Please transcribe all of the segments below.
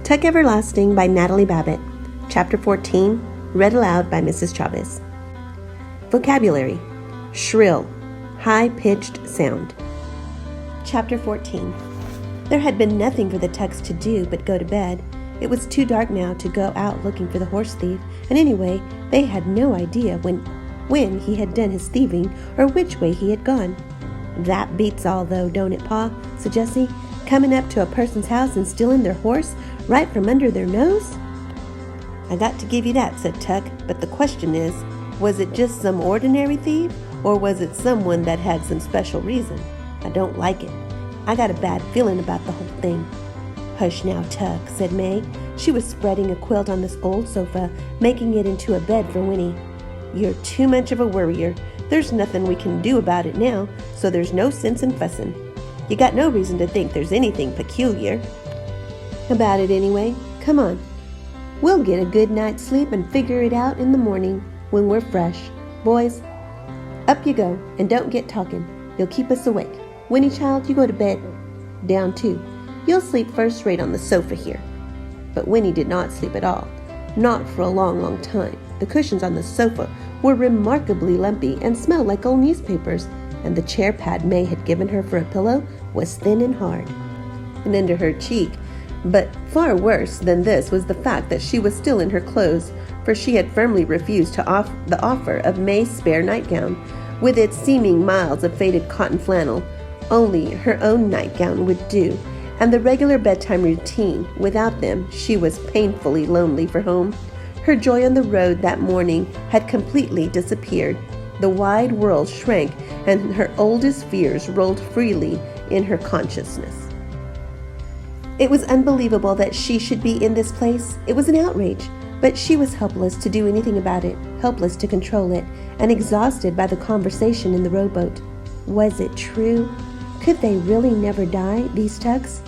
Tuck Everlasting by Natalie Babbitt. Chapter 14, read aloud by Mrs. Chavez. Vocabulary: shrill, high-pitched sound. Chapter 14. There had been nothing for the Tucks to do but go to bed. It was too dark now to go out looking for the horse thief, and anyway, they had no idea when he had done his thieving or which way he had gone. "That beats all, though, don't it, Pa?" said Jessie. "Coming up to a person's house and stealing their horse right from under their nose?" "I got to give you that," said Tuck, "but the question is, was it just some ordinary thief, or was it someone that had some special reason? I don't like it. I got a bad feeling about the whole thing." "Hush now, Tuck," said May. She was spreading a quilt on this old sofa, making it into a bed for Winnie. "You're too much of a worrier. There's nothing we can do about it now, so there's no sense in fussing. You got no reason to think there's anything peculiar about it anyway. Come on. We'll get a good night's sleep and figure it out in the morning when we're fresh. Boys, up you go, and don't get talking. You'll keep us awake. Winnie, child, you go to bed. Down too. You'll sleep first rate on the sofa here." But Winnie did not sleep at all. Not for a long, long time. The cushions on the sofa were remarkably lumpy and smelled like old newspapers, and the chair pad May had given her for a pillow was thin and hard. And under her cheek, but far worse than this, was the fact that she was still in her clothes, for she had firmly refused the offer of May's spare nightgown, with its seeming miles of faded cotton flannel. Only her own nightgown would do, and the regular bedtime routine. Without them, she was painfully lonely for home. Her joy on the road that morning had completely disappeared. The wide world shrank, and her oldest fears rolled freely in her consciousness. It was unbelievable that she should be in this place. It was an outrage, but she was helpless to do anything about it, helpless to control it, and exhausted by the conversation in the rowboat. Was it true? Could they really never die, these Tucks?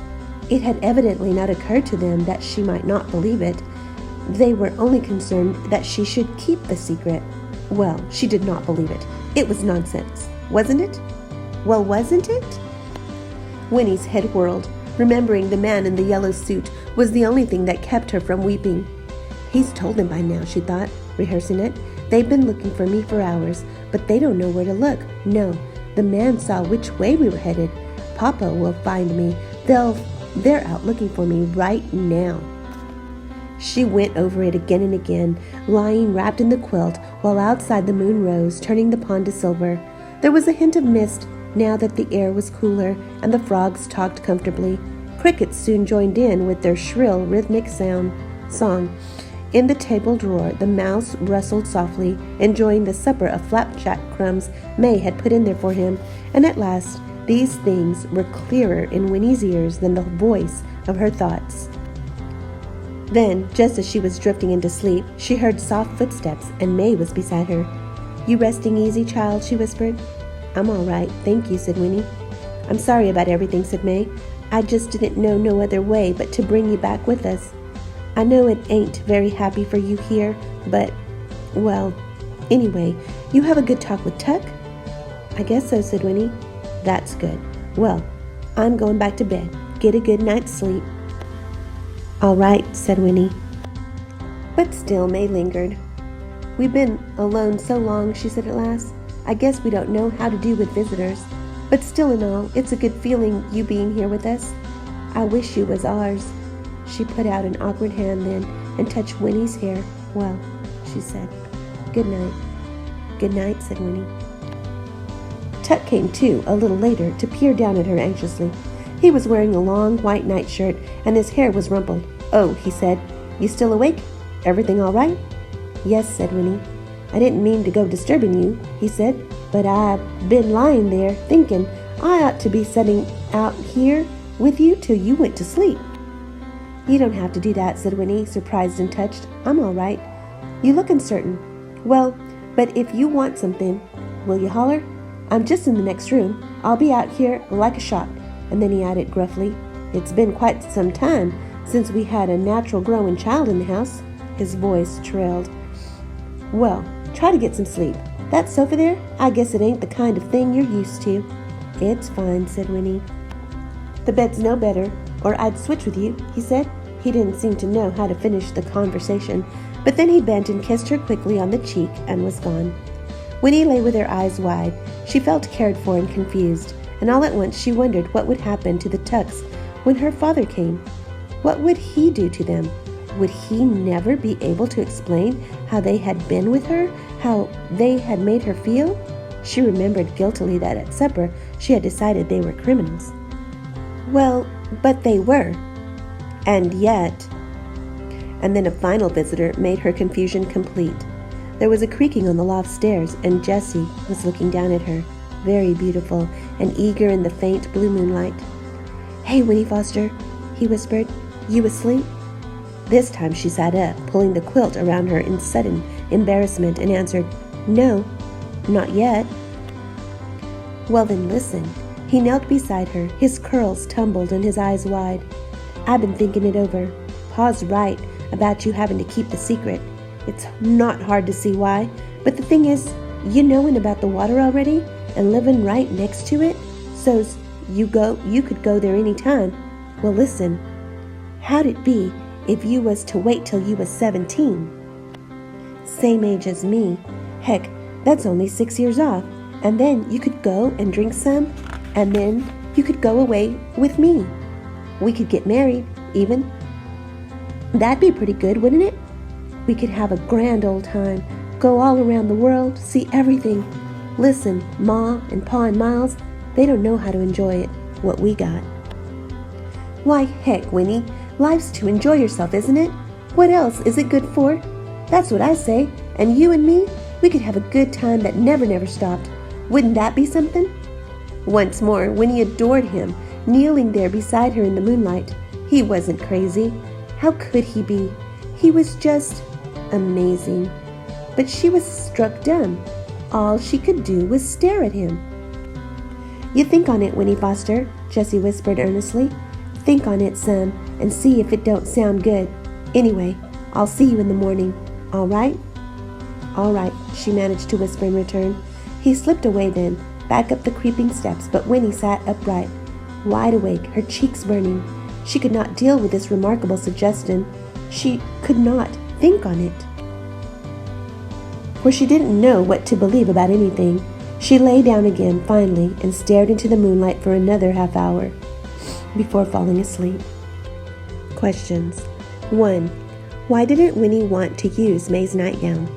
It had evidently not occurred to them that she might not believe it. They were only concerned that she should keep the secret. Well, she did not believe it. It was nonsense, wasn't it? Well, wasn't it? Winnie's head whirled. Remembering the man in the yellow suit was the only thing that kept her from weeping. "He's told them by now," she thought, rehearsing it. "They've been looking for me for hours, but they don't know where to look. No, the man saw which way we were headed. Papa will find me. They're out looking for me right now." She went over it again and again, lying wrapped in the quilt, while outside the moon rose, turning the pond to silver. There was a hint of mist, now that the air was cooler, and the frogs talked comfortably. Crickets soon joined in with their shrill, rhythmic song. In the table drawer, the mouse rustled softly, enjoying the supper of flapjack crumbs May had put in there for him, and at last these things were clearer in Winnie's ears than the voice of her thoughts. Then, just as she was drifting into sleep, she heard soft footsteps, and May was beside her. "You resting easy, child?" she whispered. "I'm all right, thank you," said Winnie. "I'm sorry about everything," said May. "I just didn't know no other way but to bring you back with us. I know it ain't very happy for you here, but, well, anyway, you have a good talk with Tuck?" "I guess so," said Winnie. "That's good. Well, I'm going back to bed. Get a good night's sleep." "All right," said Winnie. But still May lingered. "We've been alone so long," she said at last. "I guess we don't know how to do with visitors. But still and all, it's a good feeling you being here with us. I wish you was ours." She put out an awkward hand then and touched Winnie's hair. "Well," she said. "Good night." "Good night," said Winnie. Tuck came to a little later to peer down at her anxiously. He was wearing a long white nightshirt, and his hair was rumpled. "Oh," he said, "you still awake? Everything all right?" "Yes," said Winnie. "I didn't mean to go disturbing you," he said, "but I've been lying there thinking I ought to be sitting out here with you till you went to sleep." "You don't have to do that," said Winnie, surprised and touched. "I'm all right. You look uncertain. Well, but if you want something, will you holler? I'm just in the next room. I'll be out here like a shot." And then he added gruffly, "It's been quite some time since we had a natural growing child in the house." His voice trailed. "Well, try to get some sleep. That sofa there, I guess it ain't the kind of thing you're used to." "It's fine," said Winnie. "The bed's no better, or I'd switch with you," he said. He didn't seem to know how to finish the conversation, but then he bent and kissed her quickly on the cheek and was gone. Winnie lay with her eyes wide. She felt cared for and confused, and all at once she wondered what would happen to the Tucks when her father came. What would he do to them? Would he never be able to explain how they had been with her, how they had made her feel? She remembered guiltily that at supper she had decided they were criminals. Well, but they were. And yet... And then a final visitor made her confusion complete. There was a creaking on the loft stairs, and Jessie was looking down at her, very beautiful and eager in the faint blue moonlight. "Hey, Winnie Foster," he whispered. "You asleep?" This time she sat up, pulling the quilt around her in sudden embarrassment, and answered, "No, not yet." "Well then, listen." He knelt beside her, his curls tumbled and his eyes wide. "I've been thinking it over. Pa's right about you having to keep the secret. It's not hard to see why, but the thing is, you knowing about the water already and living right next to it, so's you could go there any time. Well, listen, how'd it be if you was to wait till you was 17? Same age as me. Heck, that's only 6 years off. And then you could go and drink some, and then you could go away with me. We could get married, even. That'd be pretty good, wouldn't it? We could have a grand old time, go all around the world, see everything. Listen, Ma and Pa and Miles, they don't know how to enjoy it, what we got." "Why, heck, Winnie, life's to enjoy yourself, isn't it? What else is it good for? That's what I say, and you and me, we could have a good time that never stopped. Wouldn't that be something?" Once more, Winnie adored him, kneeling there beside her in the moonlight. He wasn't crazy. How could he be? He was just amazing. But she was struck dumb. All she could do was stare at him. "You think on it, Winnie Foster," Jessie whispered earnestly. "Think on it some and see if it don't sound good. Anyway, I'll see you in the morning. All right?" "All right," she managed to whisper in return. He slipped away then, back up the creeping steps, but Winnie sat upright, wide awake, her cheeks burning. She could not deal with this remarkable suggestion. She could not think on it, for she didn't know what to believe about anything. She lay down again, finally, and stared into the moonlight for another half hour before falling asleep. Questions. 1. Why didn't Winnie want to use May's nightgown?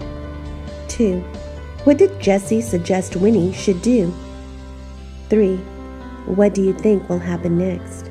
2. What did Jessie suggest Winnie should do? 3. What do you think will happen next?